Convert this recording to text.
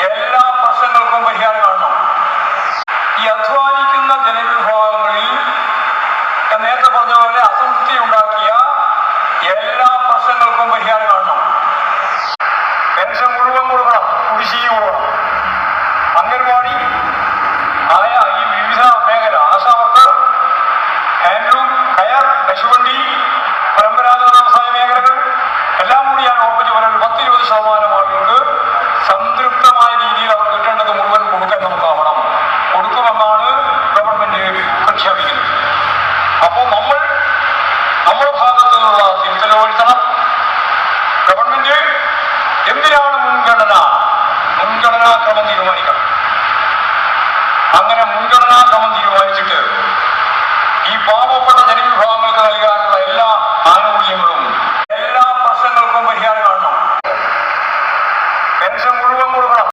എല്ലാ പ്രശ്നങ്ങൾക്കും പരിഹാരം കാണണം. ഈ അധ്വാനിക്കുന്ന ജനവിഭാഗങ്ങളിൽ നേരത്തെ പറഞ്ഞ പോലെ അസംതൃപ്തി ഉണ്ടാക്കിയ എല്ലാ പ്രശ്നങ്ങൾക്കും പരിഹാരം കാണണം. പെൻഷൻ മുഴുവൻ കൊടുക്കണം, കുടിശ്ശിക കൊടുക്കണം. അംഗൻവാടി ആയ ഈ വിവിധ മേഖല, ആശാവർക്കർ, ഹാൻഡ്ലൂം, കയർ, കശുവണ്ടി, പരമ്പരാഗത വ്യവസായ മേഖലകൾ എല്ലാം കൂടി ഞാൻ ഉറപ്പിച്ചു പറയാൻ 10-20% ആളുകൾക്ക് സംതൃപ്തമായ രീതിയിൽ അവർ കിട്ടേണ്ടത് മുഴുവൻ കൊടുക്കാൻ നമുക്കാവണം. കൊടുക്കുമെന്നാണ് ഗവൺമെന്റ് പ്രഖ്യാപിക്കുന്നത്. അപ്പോൾ നമ്മുടെ ഭാഗത്തു നിന്നുള്ള തിരുത്തൽ വരുത്തണം. ഗവൺമെന്റ് എന്തിനാണ് മുൻഗണനാക്രമം തീരുമാനിക്കണം. അങ്ങനെ മുൻഗണനാക്രമം തീരുമാനിച്ചിട്ട് ഈ പാവപ്പെട്ട ജനവിഭാഗങ്ങൾക്ക് നൽകാനുള്ള എല്ലാ ആനുകൂല്യങ്ങളും